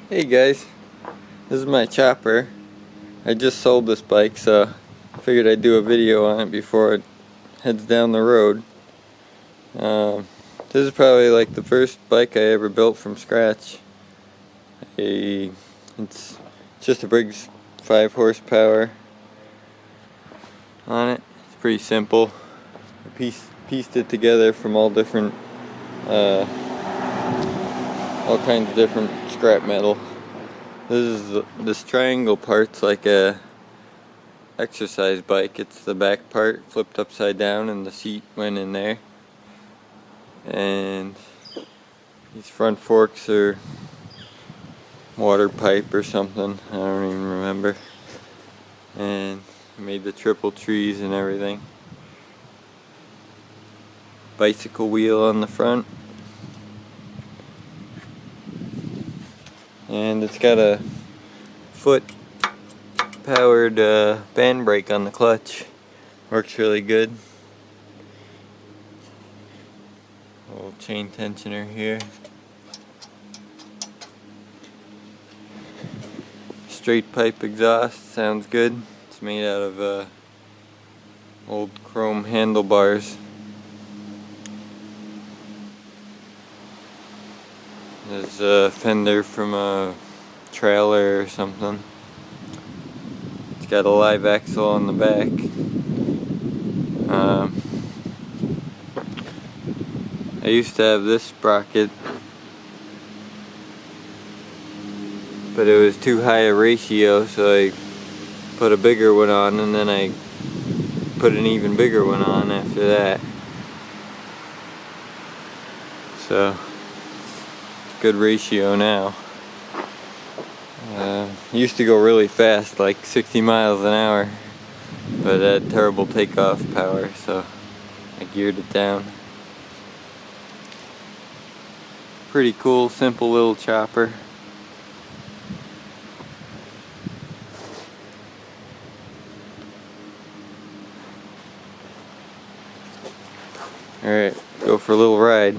Hey guys, this is my chopper. I just sold this bike, so I figured I'd do a video on it before it heads down the road. This is probably like the first bike I ever built from scratch. It's just a Briggs 5 horsepower on it. It's pretty simple. I pieced it together from all kinds of different scrap metal. This triangle part's like a exercise bike. It's the back part flipped upside down and the seat went in there. And these front forks are water pipe or something. I don't even remember. And I made the triple trees and everything. Bicycle wheel on the front. And it's got a foot powered band brake on the clutch. Works really good. Little chain tensioner here. Straight pipe exhaust, sounds good. It's made out of old chrome handlebars. There's a fender from a trailer or something. It's got a live axle on the back. I used to have this sprocket, but it was too high a ratio, so I put a bigger one on, and then I put an even bigger one on after that. So good ratio now. Used to go really fast, like 60 miles an hour, but it had terrible takeoff power, so I geared it down. Pretty cool, simple little chopper. Alright, go for a little ride.